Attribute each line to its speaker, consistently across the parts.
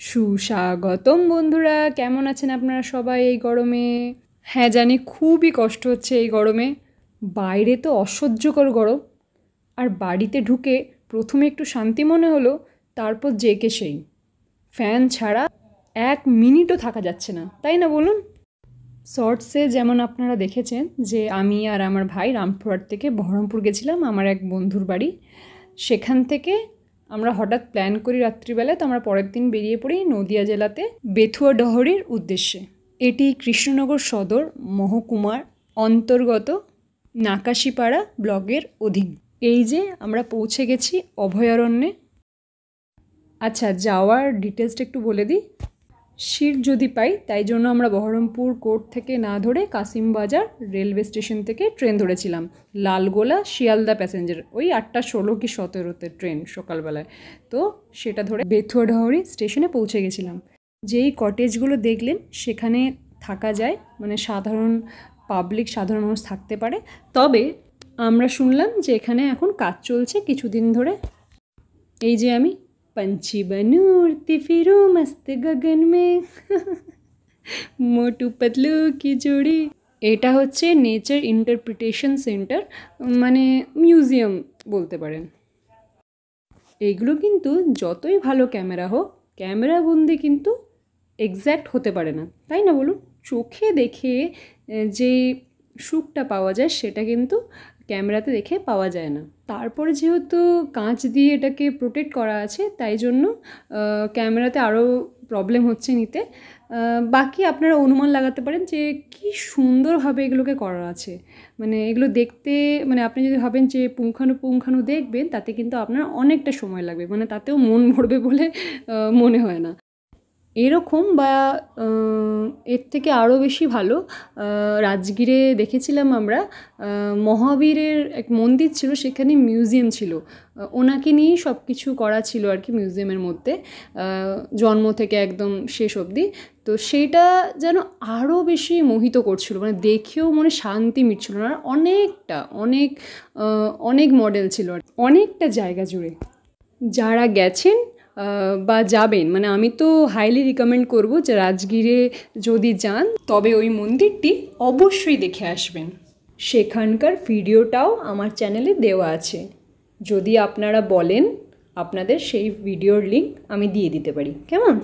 Speaker 1: সুস্বাগতম বন্ধুরা, কেমন আছেন আপনারা সবাই এই গরমে? হ্যাঁ জানি, খুবই কষ্ট হচ্ছে এই গরমে। বাইরে তো অসহ্যকর গরম, আর বাড়িতে ঢুকে প্রথমে একটু শান্তি মনে হলো, তারপর যেকে সেই ফ্যান ছাড়া 1 মিনিটও থাকা যাচ্ছে না, তাই না বলুন? শর্টসে যেমন আপনারা দেখেছেন যে আমি আর আমার ভাই রামপুরহাট থেকে বহরমপুর গেছিলাম আমার এক বন্ধুর বাড়ি। সেখান থেকে আমরা হঠাৎ প্ল্যান করি রাত্রিবেলায়, তো আমরা পরের দিন বেরিয়ে পড়ি নদিয়া জেলাতে বেথুয়াডহরির উদ্দেশ্যে। এটি কৃষ্ণনগর সদর মহকুমার অন্তর্গত নাকাশিপাড়া ব্লকের অধীন। এই যে আমরা পৌঁছে গেছি অভয়ারণ্যে। আচ্ছা, যাওয়ার ডিটেলসটা একটু বলে দিই। সিট যদি পাই তাই জন্য আমরা বহরমপুর কোর্ট থেকে না ধরে কাসিমবাজার রেলওয়ে স্টেশন থেকে ট্রেন ধরেছিলাম, লালগোলা শিয়ালদা প্যাসেঞ্জার, ওই 8:16 কি 17-তে ট্রেন সকালবেলায়। তো সেটা ধরে বেথুয়াডহরি স্টেশনে পৌঁছে গেছিলাম। যেই কটেজগুলো দেখলেন সেখানে থাকা যায়, মানে সাধারণ মানুষ থাকতে পারে। তবে আমরা শুনলাম যে এখানে এখন কাজ চলছে কিছুদিন ধরে। এই যে আমি पंछी बनूं उड़ती फिरूं मस्त गगन में मोटू पतलू की जोड़ी। এটা হচ্ছে নেচার ইন্টারপ্রিটেশন সেন্টার, মানে মিউজিয়াম বলতে পারেন। এইগুলো কিন্তু যতই ভালো ক্যামেরা হোক, ক্যামেরা বন্দি কিন্তু এক্স্যাক্ট হতে পারে না, তাই না বলুন? চোখে দেখে যে সুখটা পাওয়া যায় সেটা কিন্তু ক্যামেরাতে দেখে পাওয়া যায় না। তারপরে যেহেতু কাঁচ দিয়ে এটাকে প্রোটেক্ট করা আছে, তাই জন্য ক্যামেরাতে আরও প্রবলেম হচ্ছে নিতে। বাকি আপনারা অনুমান লাগাতে পারেন যে কী সুন্দরভাবে এগুলোকে করা আছে। মানে এগুলো দেখতে, মানে আপনি যদি ভাবেন যে পুঙ্খানু দেখবেন, তাতে কিন্তু আপনার অনেকটা সময় লাগবে, মানে তাতেও মন ভরবে বলে মনে হয় না। এরকম বা এর থেকে আরও বেশি ভালো রাজগীরে দেখেছিলাম আমরা, মহাবীরের এক মন্দির ছিল, সেখানে মিউজিয়াম ছিল, ওনাকে নিয়েই সব কিছু করা ছিল আর কি মিউজিয়ামের মধ্যে, জন্ম থেকে একদম শেষ অবধি। তো সেইটা যেন আরও বেশি মোহিত করছিল, মানে দেখেও মনে শান্তি মিটছিল না। অনেক মডেল ছিল, অনেকটা জায়গা জুড়ে। যারা গেছেন বা যাবেন, মানে আমি তো হাইলি রিকমেন্ড করব যে রাজগীরে যদি যান তবে ওই মন্দিরটি অবশ্যই দেখে আসবেন। সেখানকার ভিডিওটাও আমার চ্যানেলে দেওয়া আছে, যদি আপনারা বলেন আপনাদের সেই ভিডিওর লিঙ্ক আমি দিয়ে দিতে পারি, কেমন?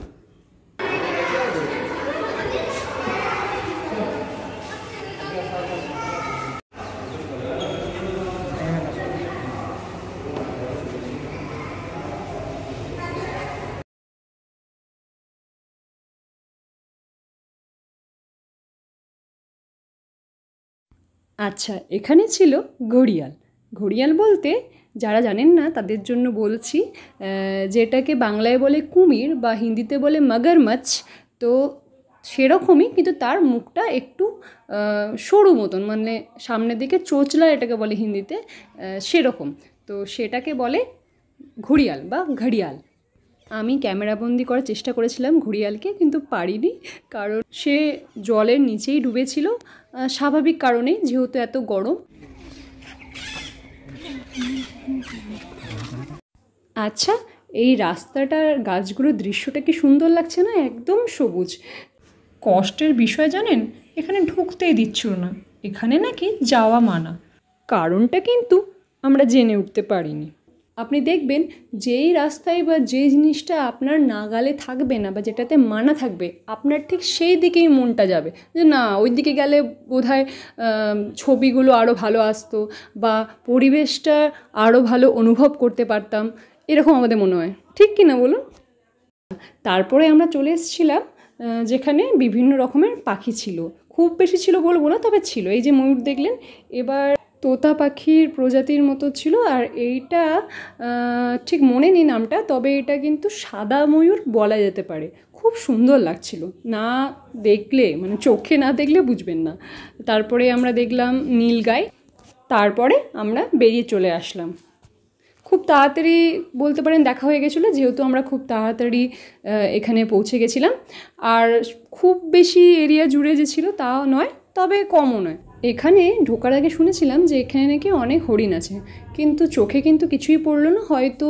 Speaker 1: আচ্ছা, এখানে ছিল ঘড়িয়াল। ঘড়িয়াল বলতে যারা জানেন না তাদের জন্য বলছি, যেটাকে বাংলায় বলে কুমির বা হিন্দিতে বলে মগরমাছ। তো সেরকমই, কিন্তু তার মুখটা একটু সরু মতন, মানে সামনের দিকে চোচলা এটাকে বলে হিন্দিতে, সেরকম। তো সেটাকে বলে ঘড়িয়াল বা ঘড়িয়াল। আমি ক্যামেরাবন্দি করার চেষ্টা করেছিলাম ঘড়িয়ালকে, কিন্তু পারিনি, কারণ সে জলের নিচেই ডুবেছিল, স্বাভাবিক কারণেই, যেহেতু এত গরম। আচ্ছা, এই রাস্তাটার গাছগুলোর দৃশ্যটা কি সুন্দর লাগছে না? একদম সবুজ। কষ্টের বিষয় জানেন, এখানে ঢুকতেই দিচ্ছিল না, এখানে নাকি যাওয়া মানা। কারণটা কিন্তু আমরা জেনে উঠতে পারিনি। আপনি দেখবেন যেই রাস্তায় বা যে জিনিসটা আপনার নাগালে থাকবে না বা যেটাতে মানা থাকবে, আপনার ঠিক সেই দিকেই মনটা যাবে, যে না ওই দিকে গেলে বোধহয় ছবিগুলো আরও ভালো আসতো বা পরিবেশটা আরও ভালো অনুভব করতে পারতাম, এরকম আমাদের মনে হয়, ঠিক কি না বলুন? তারপরে আমরা চলে এসেছিলাম যেখানে বিভিন্ন রকমের পাখি ছিল, খুব বেশি ছিল বলবো না, তবে ছিল। এই যে ময়ূর দেখলেন, এবার তোতা পাখির প্রজাতির মতো ছিল, আর এইটা ঠিক মনে নেই নামটা, তবে এটা কিন্তু সাদা ময়ূর বলা যেতে পারে। খুব সুন্দর লাগছিল, না দেখলে, মানে চোখে না দেখলে বুঝবেন না। তারপরে আমরা দেখলাম নীলগাই, তারপরে আমরা বেরিয়ে চলে আসলাম। খুব তাড়াতাড়ি বলতে পারেন দেখা হয়ে গেছিলো, যেহেতু আমরা খুব তাড়াতাড়ি এখানে পৌঁছে গেছিলাম। আর খুব বেশি এরিয়া জুড়ে যে ছিল তাও নয়, তবে কমও নয়। এখানে ঢোকার আগে শুনেছিলাম যে এখানে নাকি অনেক হরিণ আছে, কিন্তু চোখে কিন্তু কিছুই পড়লো না, হয়তো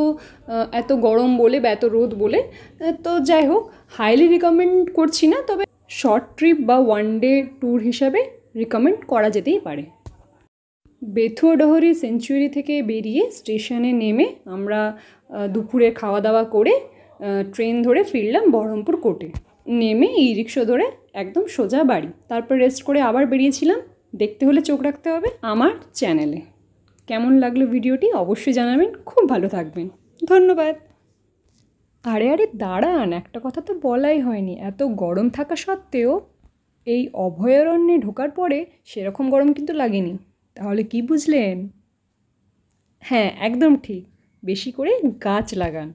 Speaker 1: এত গরম বলে বা এত রোদ বলে। তো যাই হোক, হাইলি রিকমেন্ড করছি না, তবে শর্ট ট্রিপ বা ওয়ান ডে ট্যুর হিসাবে রিকমেন্ড করা যেতেই পারে। বেথুয়াডহরি সেঞ্চুরি থেকে বেরিয়ে স্টেশনে নেমে আমরা দুপুরে খাওয়া দাওয়া করে ট্রেন ধরে ফিরলাম বহরমপুর কোর্টে। নেমে ই রিক্সা ধরে একদম সোজা বাড়ি। তারপর রেস্ট করে আবার বেরিয়েছিলাম। দেখতে হলে চোখ রাখতে হবে আমার চ্যানেলে। কেমন লাগলো ভিডিওটি অবশ্যই জানাবেন। খুব ভালো থাকবেন, ধন্যবাদ। আরে আরে দাঁড়ান, একটা কথা তো বলাই হয়নি। এত গরম থাকা সত্ত্বেও এই অভয়ারণ্যে ঢোকার পরে সেরকম গরম কিন্তু লাগেনি। তাহলে কি বুঝলেন? হ্যাঁ, একদম ঠিক, বেশি করে গাছ লাগান।